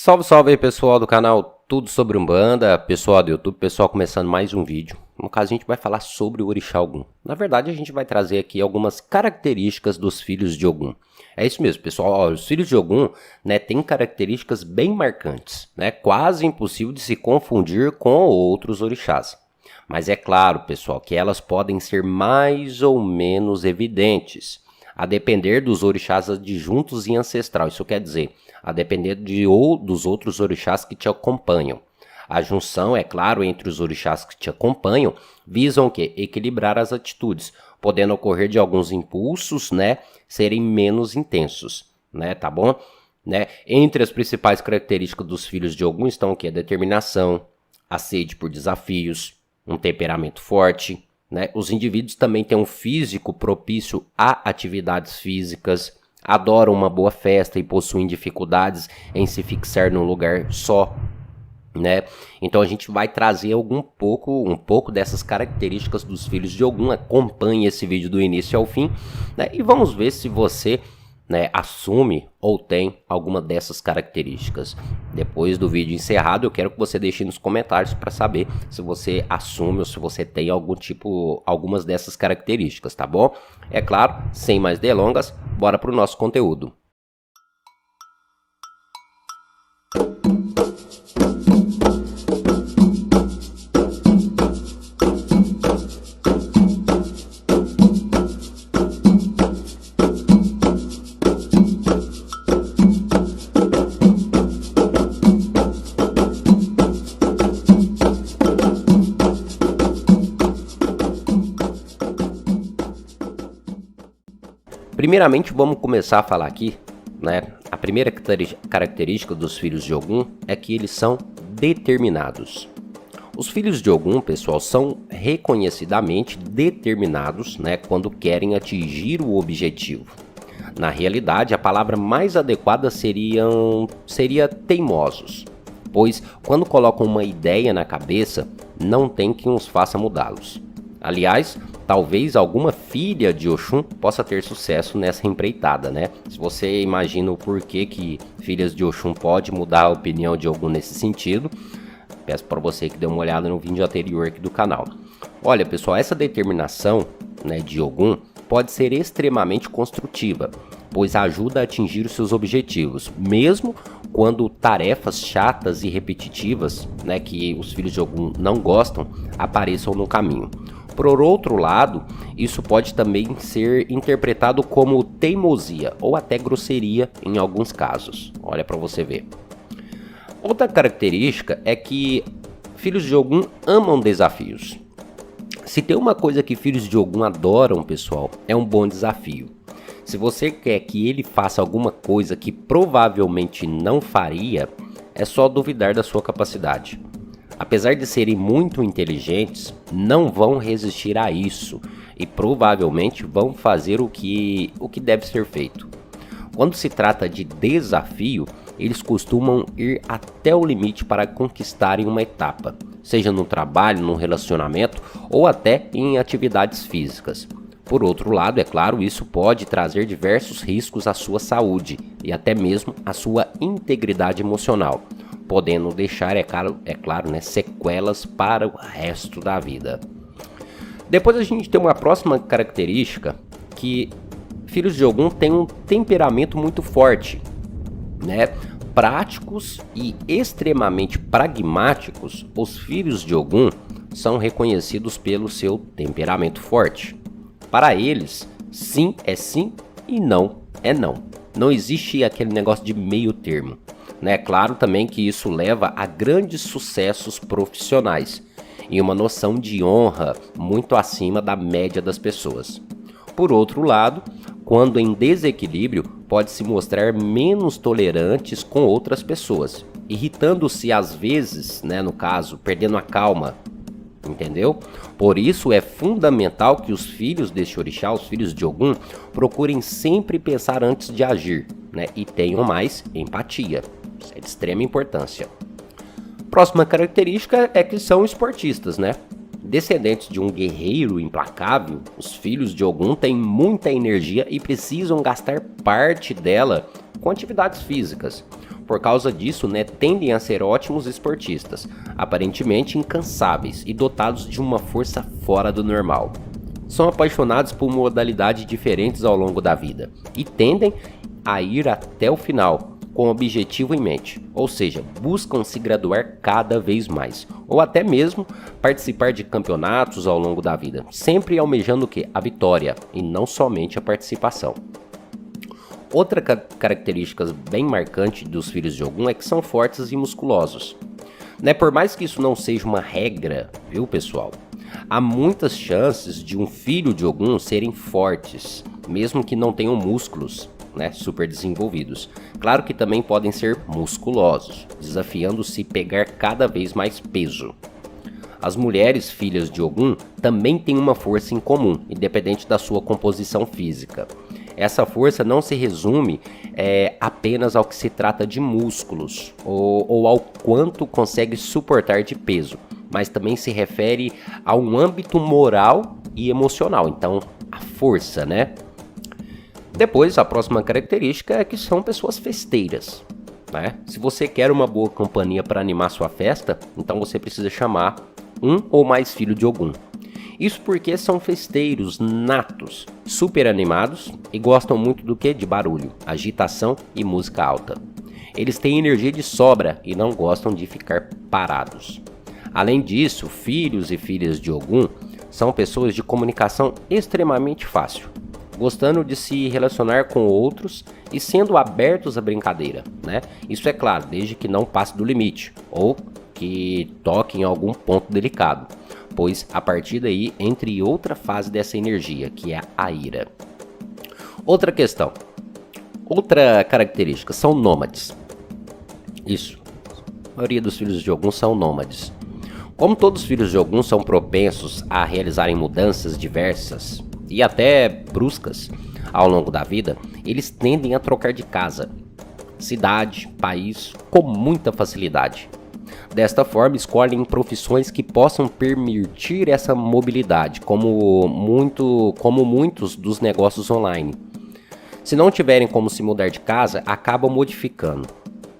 Salve, salve aí, pessoal do canal Tudo Sobre Umbanda, pessoal do YouTube, pessoal começando mais um vídeo. No caso a gente vai falar sobre o Orixá Ogum. Na verdade a gente vai trazer aqui algumas características dos filhos de Ogum. É isso mesmo, pessoal. Ó, os filhos de Ogum, né, têm características bem marcantes, né, quase impossível de se confundir com outros orixás. Mas é claro, pessoal, que elas podem ser mais ou menos evidentes, a depender dos orixás adjuntos e ancestral. Isso quer dizer, a depender dos outros orixás que te acompanham. A junção, é claro, entre os orixás que te acompanham, visam o quê? Equilibrar as atitudes, podendo ocorrer de alguns impulsos, né, serem menos intensos, né, tá bom? Né? Entre as principais características dos filhos de Ogum estão o quê? A determinação, a sede por desafios, um temperamento forte, né? Os indivíduos também têm um físico propício a atividades físicas, adoram uma boa festa e possuem dificuldades em se fixar num lugar só, né? Então a gente vai trazer um pouco dessas características dos filhos de Ogum. Acompanhe esse vídeo do início ao fim, né? E vamos ver se você, né, assume ou tem alguma dessas características. Depois do vídeo encerrado, eu quero que você deixe nos comentários para saber se você assume ou se você tem algumas dessas características, tá bom? É claro, sem mais delongas, bora pro nosso conteúdo. Primeiramente, vamos começar a falar aqui, né? A primeira característica dos filhos de Ogum é que eles são determinados. Os filhos de Ogum, pessoal, são reconhecidamente determinados, né, quando querem atingir o objetivo. Na realidade, a palavra mais adequada seria teimosos, pois quando colocam uma ideia na cabeça, não tem quem os faça mudá-los. Aliás, talvez alguma filha de Oxum possa ter sucesso nessa empreitada, né? Se você imagina o porquê que filhas de Oxum pode mudar a opinião de Ogum nesse sentido, peço para você que dê uma olhada no vídeo anterior aqui do canal. Olha, pessoal, essa determinação, né, de Ogum pode ser extremamente construtiva, pois ajuda a atingir os seus objetivos, mesmo quando tarefas chatas e repetitivas, né, que os filhos de Ogum não gostam, apareçam no caminho. Por outro lado, isso pode também ser interpretado como teimosia ou até grosseria em alguns casos. Olha para você ver. Outra característica é que filhos de Ogum amam desafios. Se tem uma coisa que filhos de Ogum adoram, pessoal, é um bom desafio. Se você quer que ele faça alguma coisa que provavelmente não faria, é só duvidar da sua capacidade. Apesar de serem muito inteligentes, não vão resistir a isso e provavelmente vão fazer o que deve ser feito. Quando se trata de desafio, eles costumam ir até o limite para conquistarem uma etapa, seja no trabalho, no relacionamento ou até em atividades físicas. Por outro lado, é claro, isso pode trazer diversos riscos à sua saúde e até mesmo à sua integridade emocional, podendo deixar, é claro, né, sequelas para o resto da vida. Depois a gente tem uma próxima característica, que filhos de Ogum têm um temperamento muito forte, né? Práticos e extremamente pragmáticos, os filhos de Ogum são reconhecidos pelo seu temperamento forte. Para eles, sim é sim e não é não. Não existe aquele negócio de meio termo. É claro também que isso leva a grandes sucessos profissionais e uma noção de honra muito acima da média das pessoas. Por outro lado, quando em desequilíbrio, pode se mostrar menos tolerantes com outras pessoas, irritando-se às vezes, né, no caso, perdendo a calma, entendeu? Por isso é fundamental que os filhos deste orixá, os filhos de Ogum, procurem sempre pensar antes de agir, né, e tenham mais empatia. Isso é de extrema importância. Próxima característica é que são esportistas, né? Descendentes de um guerreiro implacável, os filhos de Ogum têm muita energia e precisam gastar parte dela com atividades físicas. Por causa disso, né, tendem a ser ótimos esportistas, aparentemente incansáveis e dotados de uma força fora do normal. São apaixonados por modalidades diferentes ao longo da vida e tendem a ir até o final, com o objetivo em mente, ou seja, buscam se graduar cada vez mais, ou até mesmo participar de campeonatos ao longo da vida, sempre almejando o quê? A vitória, e não somente a participação. Outra característica bem marcante dos filhos de Ogum é que são fortes e musculosos. Né? Por mais que isso não seja uma regra, viu pessoal? Há muitas chances de um filho de Ogum serem fortes, mesmo que não tenham músculos, né, super desenvolvidos. Claro que também podem ser musculosos, desafiando-se pegar cada vez mais peso. As mulheres filhas de Ogum também têm uma força em comum, independente da sua composição física. Essa força não se resume apenas ao que se trata de músculos ou ao quanto consegue suportar de peso, mas também se refere a um âmbito moral e emocional. Então, a força, né? Depois, a próxima característica é que são pessoas festeiras, né? Se você quer uma boa companhia para animar sua festa, então você precisa chamar um ou mais filhos de Ogum. Isso porque são festeiros natos, super animados e gostam muito do que? De barulho, agitação e música alta. Eles têm energia de sobra e não gostam de ficar parados. Além disso, filhos e filhas de Ogum são pessoas de comunicação extremamente fácil, gostando de se relacionar com outros e sendo abertos à brincadeira, né? Isso é claro, desde que não passe do limite ou que toque em algum ponto delicado, pois a partir daí entra em outra fase dessa energia, que é a ira. Outra característica, são nômades. Isso, a maioria dos filhos de Ogum são nômades. Como todos os filhos de Ogum são propensos a realizarem mudanças diversas e até bruscas ao longo da vida, eles tendem a trocar de casa, cidade, país com muita facilidade. Desta forma, escolhem profissões que possam permitir essa mobilidade, como muitos dos negócios online. Se não tiverem como se mudar de casa, acabam modificando,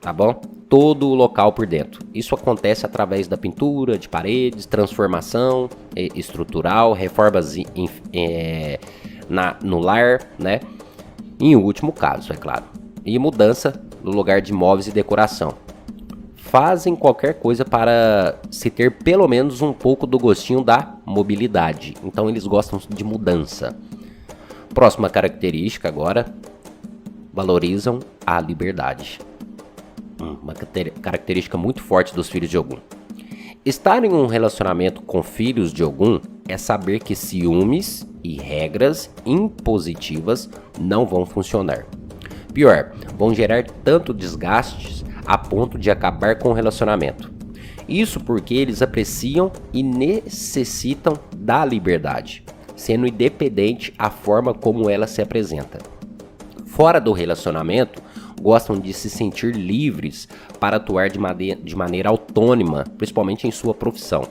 tá bom? Todo o local por dentro. Isso acontece através da pintura de paredes, transformação estrutural, reformas no lar, né? E em último caso, é claro, e mudança no lugar de móveis e decoração. Fazem qualquer coisa para se ter pelo menos um pouco do gostinho da mobilidade. Então eles gostam de mudança. Próxima característica agora, valorizam a liberdade. Uma característica muito forte dos filhos de Ogum. Estar em um relacionamento com filhos de Ogum é saber que ciúmes e regras impositivas não vão funcionar. Pior, vão gerar tanto desgastes a ponto de acabar com o relacionamento. Isso porque eles apreciam e necessitam da liberdade, sendo independente a forma como ela se apresenta. Fora do relacionamento, gostam de se sentir livres para atuar de maneira autônoma, principalmente em sua profissão,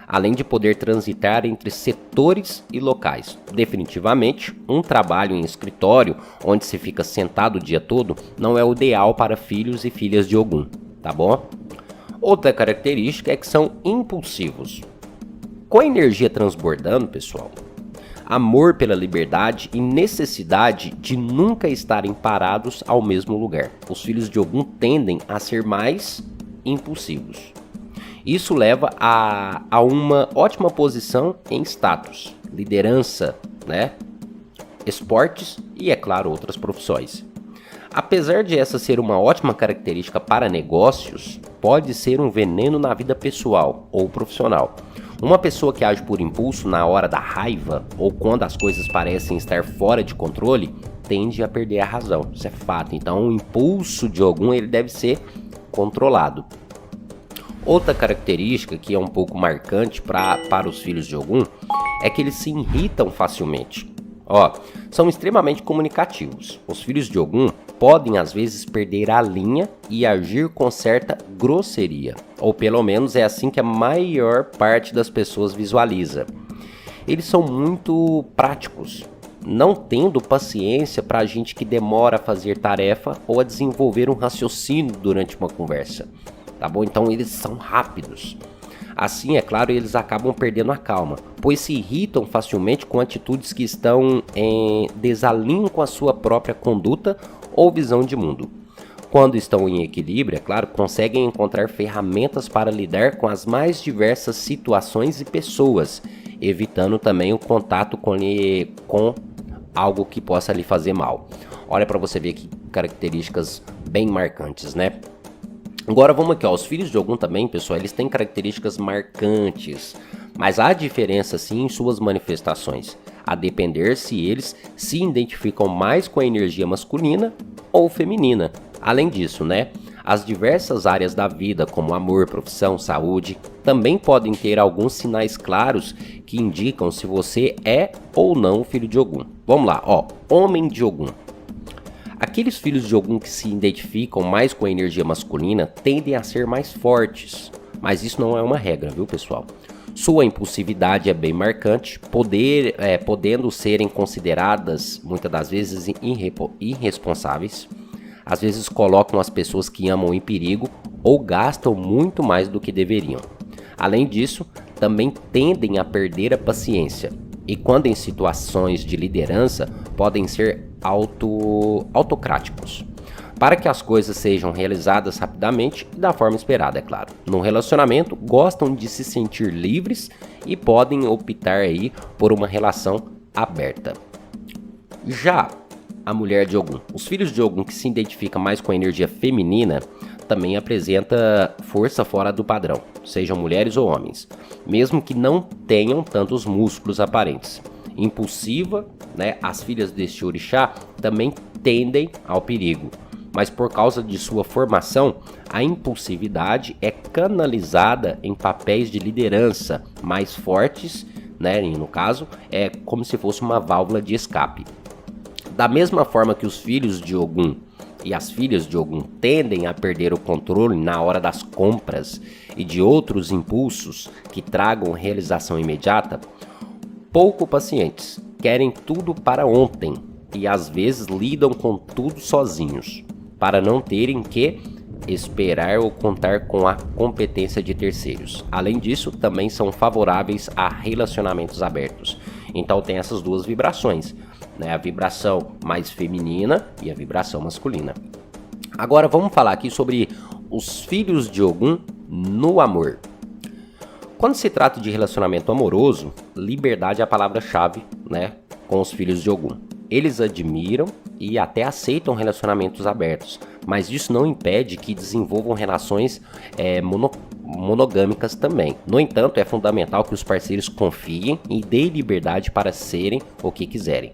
além de poder transitar entre setores e locais. Definitivamente, um trabalho em escritório, onde se fica sentado o dia todo, não é o ideal para filhos e filhas de Ogum, tá bom? Outra característica é que são impulsivos. Com a energia transbordando, pessoal, amor pela liberdade e necessidade de nunca estarem parados ao mesmo lugar. Os filhos de Ogum tendem a ser mais impulsivos. Isso leva a uma ótima posição em status, liderança, né? Esportes e, é claro, outras profissões. Apesar de essa ser uma ótima característica para negócios, pode ser um veneno na vida pessoal ou profissional. Uma pessoa que age por impulso na hora da raiva ou quando as coisas parecem estar fora de controle, tende a perder a razão. Isso é fato. Então, o impulso de Ogum ele deve ser controlado. Outra característica que é um pouco marcante para os filhos de Ogum é que eles se irritam facilmente. São extremamente comunicativos. Os filhos de Ogum podem às vezes perder a linha e agir com certa grosseria, ou pelo menos é assim que a maior parte das pessoas visualiza. Eles são muito práticos, não tendo paciência para a gente que demora a fazer tarefa ou a desenvolver um raciocínio durante uma conversa, tá bom? Então eles são rápidos. Assim, é claro, eles acabam perdendo a calma, pois se irritam facilmente com atitudes que estão em desalinho com a sua própria conduta ou visão de mundo. Quando estão em equilíbrio, é claro, conseguem encontrar ferramentas para lidar com as mais diversas situações e pessoas, evitando também o contato com algo que possa lhe fazer mal. Olha para você ver que características bem marcantes, né? Agora vamos aqui, ó, os filhos de Ogum também, pessoal, eles têm características marcantes, mas há diferença sim em suas manifestações, a depender se eles se identificam mais com a energia masculina ou feminina. Além disso, né, as diversas áreas da vida, como amor, profissão, saúde, também podem ter alguns sinais claros que indicam se você é ou não filho de Ogum. Vamos lá, ó, homem de Ogum. Aqueles filhos de Ogum que se identificam mais com a energia masculina tendem a ser mais fortes, mas isso não é uma regra, viu, pessoal? Sua impulsividade é bem marcante, podendo serem consideradas muitas das vezes irresponsáveis. Às vezes colocam as pessoas que amam em perigo ou gastam muito mais do que deveriam. Além disso, também tendem a perder a paciência e, quando em situações de liderança, podem ser autocráticos, para que as coisas sejam realizadas rapidamente e da forma esperada, é claro. No relacionamento, gostam de se sentir livres e podem optar aí por uma relação aberta. Já a mulher de Ogum, os filhos de Ogum que se identificam mais com a energia feminina, também apresenta força fora do padrão, sejam mulheres ou homens, mesmo que não tenham tantos músculos aparentes. Impulsiva, né, as filhas deste orixá também tendem ao perigo, mas por causa de sua formação, a impulsividade é canalizada em papéis de liderança mais fortes, né, e no caso, é como se fosse uma válvula de escape. Da mesma forma que os filhos de Ogum e as filhas de Ogum tendem a perder o controle na hora das compras e de outros impulsos que tragam realização imediata, pouco pacientes, querem tudo para ontem e às vezes lidam com tudo sozinhos, para não terem que esperar ou contar com a competência de terceiros. Além disso, também são favoráveis a relacionamentos abertos. Então tem essas duas vibrações, né? A vibração mais feminina e a vibração masculina. Agora vamos falar aqui sobre os filhos de Ogum no amor. Quando se trata de relacionamento amoroso, liberdade é a palavra-chave, né, com os filhos de Ogum. Eles admiram e até aceitam relacionamentos abertos, mas isso não impede que desenvolvam relações monogâmicas também. No entanto, é fundamental que os parceiros confiem e deem liberdade para serem o que quiserem.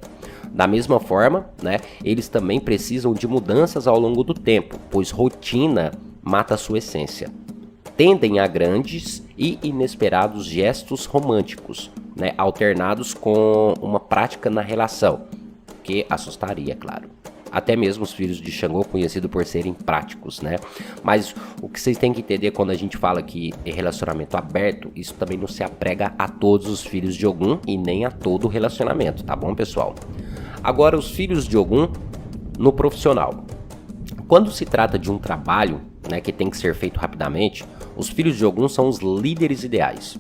Da mesma forma, né, eles também precisam de mudanças ao longo do tempo, pois rotina mata a sua essência. Tendem a grandes e inesperados gestos românticos, né, alternados com uma prática na relação, que assustaria, claro. Até mesmo os filhos de Xangô, conhecidos por serem práticos, né? Mas o que vocês têm que entender quando a gente fala que é relacionamento aberto, isso também não se aprega a todos os filhos de Ogum e nem a todo relacionamento, tá bom, pessoal? Agora, os filhos de Ogum no profissional. Quando se trata de um trabalho, né, que tem que ser feito rapidamente, os filhos de Ogum são os líderes ideais,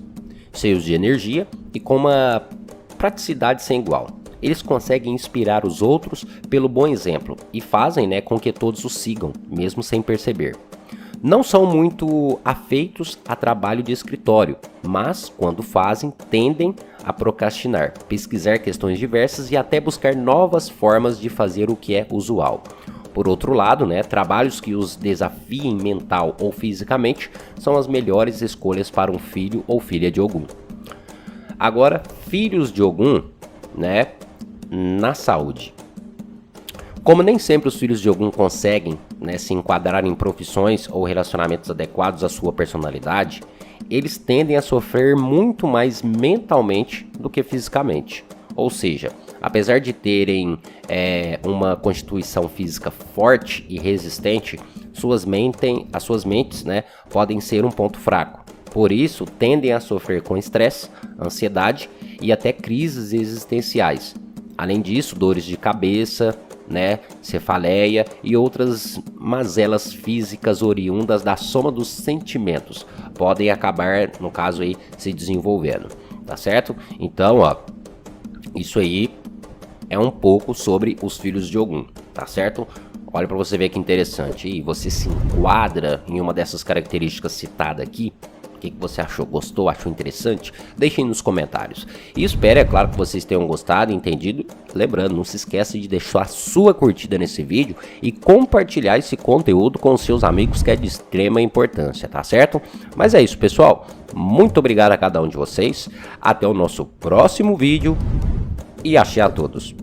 cheios de energia e com uma praticidade sem igual. Eles conseguem inspirar os outros pelo bom exemplo e fazem, né, com que todos os sigam, mesmo sem perceber. Não são muito afeitos a trabalho de escritório, mas, quando fazem, tendem a procrastinar, pesquisar questões diversas e até buscar novas formas de fazer o que é usual. Por outro lado, né, trabalhos que os desafiem mental ou fisicamente são as melhores escolhas para um filho ou filha de Ogum. Agora, filhos de Ogum, né, na saúde. Como nem sempre os filhos de Ogum conseguem, né, se enquadrar em profissões ou relacionamentos adequados à sua personalidade, eles tendem a sofrer muito mais mentalmente do que fisicamente. Ou seja, apesar de terem uma constituição física forte e resistente, as suas mentes, né, podem ser um ponto fraco. Por isso, tendem a sofrer com estresse, ansiedade e até crises existenciais. Além disso, dores de cabeça, né, cefaleia e outras mazelas físicas oriundas da soma dos sentimentos podem acabar, no caso aí, se desenvolvendo, tá certo? Então, ó, isso aí é um pouco sobre os filhos de Ogum, tá certo? Olha para você ver que interessante. E você se enquadra em uma dessas características citadas aqui? O que você achou? Gostou? Achou interessante? Deixem nos comentários. E espero, é claro, que vocês tenham gostado e entendido. Lembrando, não se esqueça de deixar a sua curtida nesse vídeo e compartilhar esse conteúdo com seus amigos, que é de extrema importância, tá certo? Mas é isso, pessoal. Muito obrigado a cada um de vocês. Até o nosso próximo vídeo e axé a todos.